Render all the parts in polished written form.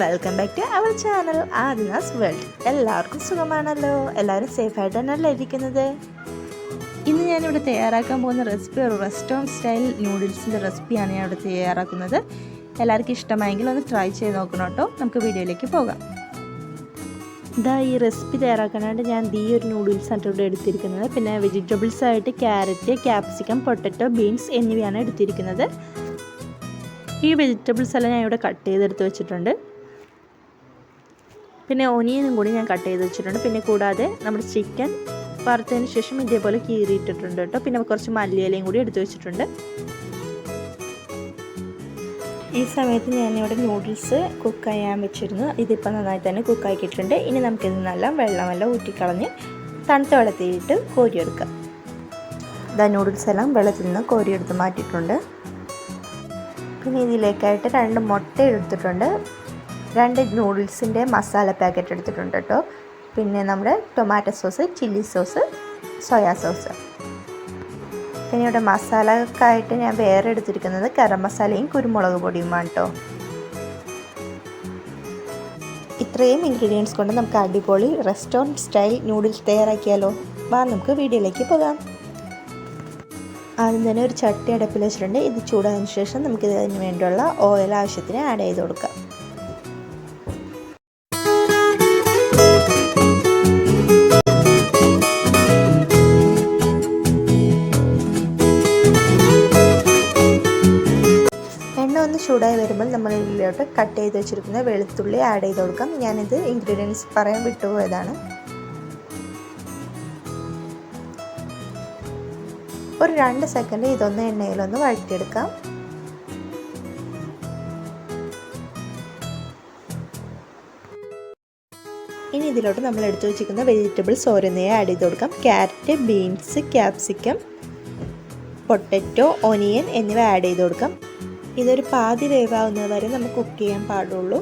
Welcome back to our channel Aadinas world. എല്ലാവർക്കും സുഖമാണല്ലോ? എല്ലാവരും സേഫായിട്ട് തന്നെയല്ലേ ഇരിക്കുന്നത്? ഇന്ന് ഞാനിവിടെ തയ്യാറാക്കാൻ പോകുന്ന റെസിപ്പി ഒരു റെസ്റ്റോറൻറ്റ് സ്റ്റൈൽ നൂഡിൽസിൻ്റെ റെസിപ്പിയാണ് ഞാൻ ഇവിടെ തയ്യാറാക്കുന്നത്. എല്ലാവർക്കും ഇഷ്ടമായെങ്കിൽ ഒന്ന് ട്രൈ ചെയ്ത് നോക്കണം കേട്ടോ. നമുക്ക് വീഡിയോയിലേക്ക് പോകാം. ഈ റെസിപ്പി തയ്യാറാക്കാനായിട്ട് ഞാൻ ഈ ഒരു നൂഡിൽസാണ് ഇവിടെ എടുത്തിരിക്കുന്നത്. പിന്നെ വെജിറ്റബിൾസായിട്ട് ക്യാരറ്റ്, ക്യാപ്സിക്കം, പൊട്ടറ്റോ, ബീൻസ് എന്നിവയാണ് എടുത്തിരിക്കുന്നത്. ഈ വെജിറ്റബിൾസ് എല്ലാം ഞാൻ ഇവിടെ കട്ട് ചെയ്തെടുത്ത് വെച്ചിട്ടുണ്ട്. പിന്നെ ഒനിയനും കൂടി ഞാൻ കട്ട് ചെയ്ത് വെച്ചിട്ടുണ്ട്. പിന്നെ കൂടാതെ നമ്മുടെ ചിക്കൻ വറുത്തതിന് ശേഷം ഇതേപോലെ കീറിയിട്ടിട്ടുണ്ട് കേട്ടോ. പിന്നെ കുറച്ച് മല്ലിയിലയും കൂടി എടുത്ത് വെച്ചിട്ടുണ്ട്. ഈ സമയത്ത് ഞാനിവിടെ നൂഡിൽസ് കുക്ക് ചെയ്യാൻ വെച്ചിരുന്നു. ഇതിപ്പോൾ നന്നായി തന്നെ കുക്കാക്കിയിട്ടുണ്ട്. ഇനി നമുക്കിത് നല്ല വെള്ളമെല്ലാം ഊറ്റിക്കളഞ്ഞ് തണുത്ത വെള്ളത്തിലിട്ട് കോരിയെടുക്കാം. നൂഡിൽസ് എല്ലാം വെള്ളത്തിൽ നിന്ന് കോരിയെടുത്ത് മാറ്റിയിട്ടുണ്ട്. പിന്നെ ഇതിലേക്കായിട്ട് 2 മുട്ട എടുത്തിട്ടുണ്ട്. 2 നൂഡിൽസിൻ്റെ മസാല പാക്കറ്റ് എടുത്തിട്ടുണ്ട് കേട്ടോ. പിന്നെ നമ്മുടെ tomato sauce, chilli sauce, soya sauce. പിന്നെ ഇവിടെ മസാലക്കായിട്ട് ഞാൻ വേറെ എടുത്തിരിക്കുന്നത് ഗരം മസാലയും കുരുമുളക് പൊടിയുമാണ് കേട്ടോ. ഇത്രയും ഇൻഗ്രീഡിയൻസ് കൊണ്ട് നമുക്ക് അടിപൊളി റെസ്റ്റോറൻറ്റ് സ്റ്റൈൽ നൂഡിൽസ് തയ്യാറാക്കിയാലോ? നമുക്ക് വീഡിയോയിലേക്ക് പോകാം. ആദ്യം തന്നെ ഒരു ചട്ടി അടുപ്പിൽ വെച്ചിട്ടുണ്ട്. ഇത് ചൂടായതിനു ശേഷം നമുക്കിത് അതിന് വേണ്ടിയുള്ള ഓയിൽ ആവശ്യത്തിന് ആഡ് ചെയ്ത് കൊടുക്കാം. എണ്ണ ഒന്ന് ചൂടായി വരുമ്പോൾ നമ്മൾ ഇതിലോട്ട് കട്ട് ചെയ്ത് വെച്ചിരിക്കുന്ന വെളുത്തുള്ളി ആഡ് ചെയ്ത് കൊടുക്കാം. ഞാനിത് ഇൻഗ്രീഡിയൻസ് പറയാൻ വിട്ടുപോയതാണ്. ഒരു 2 സെക്കൻഡ് ഇതൊന്ന് എണ്ണയിലൊന്ന് വഴറ്റിയെടുക്കാം. ഇനി ഇതിലോട്ട് നമ്മൾ എടുത്തു വെച്ചിരിക്കുന്ന വെജിറ്റബിൾസ് ഓരോന്നേ ആഡ് ചെയ്ത് കൊടുക്കാം. Carrot, beans, capsicum, potato, onion എന്നിവ ആഡ് ചെയ്ത് കൊടുക്കാം. ഇതൊരു പാതി വേവാവുന്നത് വരെ നമുക്ക് കുക്ക് ചെയ്യാൻ പാടുള്ളൂ.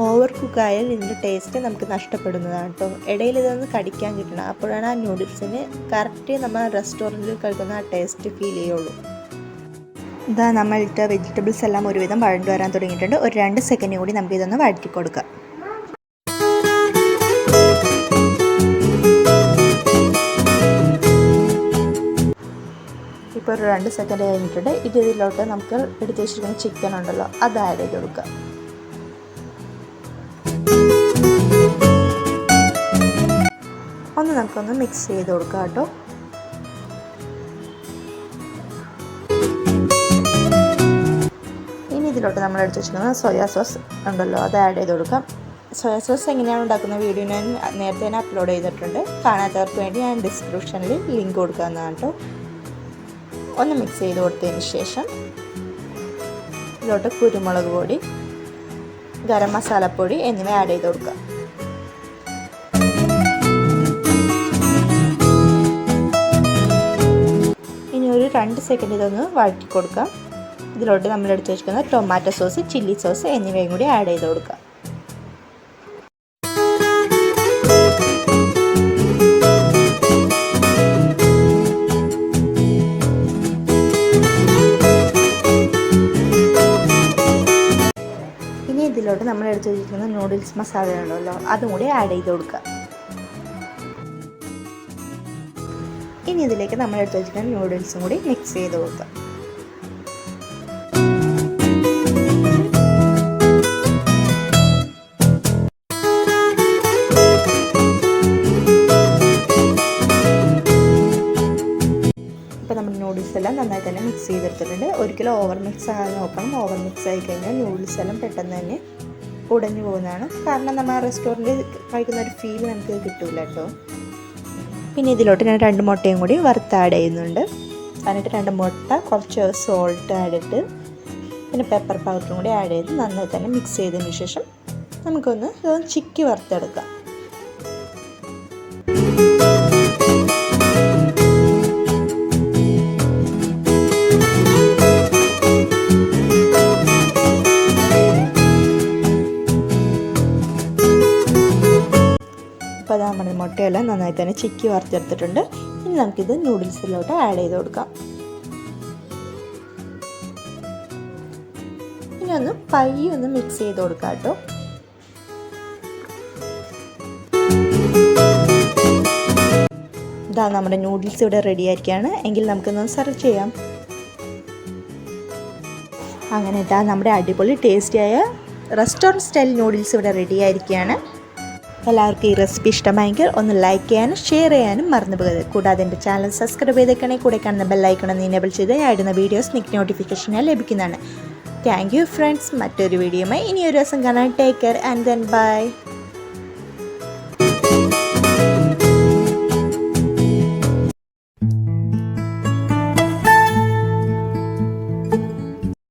ഓവർ കുക്കായാൽ ഇതിൻ്റെ ടേസ്റ്റ് നമുക്ക് നഷ്ടപ്പെടുന്നതാണ് കേട്ടോ. ഇടയിൽ ഇതൊന്ന് കടിക്കാൻ കിട്ടണം. അപ്പോഴാണ് ആ നൂഡിൽസിന് കറക്റ്റ് നമ്മൾ റെസ്റ്റോറൻറ്റിൽ കഴിക്കുന്ന ആ ടേസ്റ്റ് ഫീൽ ചെയ്യുള്ളൂ. നമ്മൾ ഇട്ട വെജിറ്റബിൾസ് എല്ലാം ഒരുവിധം വഴണ്ടു വരാൻ തുടങ്ങിയിട്ടുണ്ട്. ഒരു 2 സെക്കൻഡ് കൂടി നമുക്ക് ഇതൊന്ന് വഴറ്റി കൊടുക്കാം. ഇപ്പോൾ ഒരു 2 സെക്കൻഡ് കഴിഞ്ഞിട്ടുണ്ട്. ഇതിലോട്ട് നമുക്ക് എടുത്ത് വെച്ചിരിക്കുന്ന ചിക്കൻ ഉണ്ടല്ലോ, അത് ആഡ് ചെയ്ത് കൊടുക്കാം. നമുക്കൊന്ന് മിക്സ് ചെയ്ത് കൊടുക്കാം കേട്ടോ. ഇനി ഇതിലോട്ട് നമ്മൾ എടുത്ത് വെച്ചിരിക്കുന്ന സോയാ സോസ് ഉണ്ടല്ലോ, അത് ആഡ് ചെയ്ത് കൊടുക്കാം. സോയാ സോസ് എങ്ങനെയാണ് ഉണ്ടാക്കുന്ന വീഡിയോ ഞാൻ നേരത്തെ തന്നെ അപ്ലോഡ് ചെയ്തിട്ടുണ്ട്. കാണാത്തവർക്ക് വേണ്ടി ഞാൻ ഡിസ്ക്രിപ്ഷനിൽ ലിങ്ക് കൊടുക്കാവുന്നതാണ് കേട്ടോ. ഒന്ന് മിക്സ് ചെയ്ത് കൊടുത്തതിന് ശേഷം ഇതിലോട്ട് കുരുമുളക് പൊടി, ഗരം മസാലപ്പൊടി എന്നിവ ആഡ് ചെയ്ത് കൊടുക്കുക. ഒരു 2 സെക്കൻഡ് ഇതൊന്ന് വഴറ്റി കൊടുക്കാം. ഇതിലോട്ട് നമ്മൾ എടുത്ത് വെച്ചിരിക്കുന്ന ടൊമാറ്റോ സോസ്, ചില്ലി സോസ് എന്നിവയും കൂടി ആഡ് ചെയ്ത് കൊടുക്കാം. ഇനി ഇതിലോട്ട് നമ്മൾ എടുത്ത് വെച്ചിരിക്കുന്ന നൂഡിൽസ് മസാല ഉണ്ടല്ലോ, അതും കൂടി ആഡ് ചെയ്ത് കൊടുക്കാം. ഇനി ഇതിലേക്ക് നമ്മൾ എടുത്ത് വെച്ചിട്ട് നൂഡിൽസും കൂടി മിക്സ് ചെയ്ത് കൊടുക്കാം. ഇപ്പോൾ നമ്മുടെ നൂഡിൽസ് എല്ലാം നന്നായി തന്നെ മിക്സ് ചെയ്തെടുത്തിട്ടുണ്ട്. ഒരിക്കലും ഓവർ മിക്സ് ആകാൻ നോക്കണം. ഓവർ മിക്സ് ആയി കഴിഞ്ഞാൽ നൂഡിൽസ് എല്ലാം പെട്ടെന്ന് തന്നെ ഉടഞ്ഞു പോകുന്നതാണ്. കാരണം നമ്മൾ റെസ്റ്റോറൻറ്റിൽ കഴിക്കുന്ന ഒരു ഫീൽ നമുക്ക് കിട്ടില്ല കേട്ടോ. പിന്നെ ഇതിലോട്ട് ഞാൻ 2 മുട്ടയും കൂടി വറുത്ത് ആഡ് ചെയ്യുന്നുണ്ട്. എന്നിട്ട് 2 മുട്ട, കുറച്ച് സോൾട്ട് ആഡ് ചെയ്തിട്ട് പിന്നെ പെപ്പർ പൗഡറും കൂടി ആഡ് ചെയ്ത് നന്നായി തന്നെ മിക്സ് ചെയ്തതിന് ശേഷം നമുക്കൊന്ന് ഇതൊന്ന് ചിക്കി വറുത്തെടുക്കാം. അപ്പോൾ നമ്മുടെ മുട്ടയെല്ലാം നന്നായി തന്നെ ചിക്കി വറുത്തെടുത്തിട്ടുണ്ട്. ഇനി നമുക്കിത് നൂഡിൽസിലോട്ട് ആഡ് ചെയ്ത് കൊടുക്കാം. ഇനി ഒന്ന് പയ്യെ ഒന്ന് മിക്സ് ചെയ്ത് കൊടുക്കാം കേട്ടോ. ഇതാ നമ്മുടെ നൂഡിൽസ് ഇവിടെ റെഡി ആയിരിക്കുകയാണ്. എങ്കിൽ നമുക്കൊന്ന് സെർവ് ചെയ്യാം. അങ്ങനെ ഇതാ നമ്മുടെ അടിപൊളി ടേസ്റ്റിയായ റെസ്റ്റോറൻറ്റ് സ്റ്റൈൽ നൂഡിൽസ് ഇവിടെ റെഡി ആയിരിക്കുകയാണ്. എല്ലാവർക്കും ഈ റെസിപ്പി ഇഷ്ടമായെങ്കിൽ ഒന്ന് ലൈക്ക് ചെയ്യാനും ഷെയർ ചെയ്യാനും മറന്നു പോകരുത്. കൂടാതെ എൻ്റെ ചാനൽ സബ്സ്ക്രൈബ് ചെയ്തേക്കണേ. കൂടെ കാണുന്ന ബെല്ലൈക്കൺ ഒന്ന് എനേബിൾ ചെയ്ത് ഞാൻ ഇടുന്ന വീഡിയോസ് നിങ്ങൾക്ക് നോട്ടിഫിക്കേഷനായി ലഭിക്കുന്നതാണ്. Thank you friends. മറ്റൊരു വീഡിയോയുമായി ഇനി ഒരു ദിവസം കാണാൻ. Take care and then bye.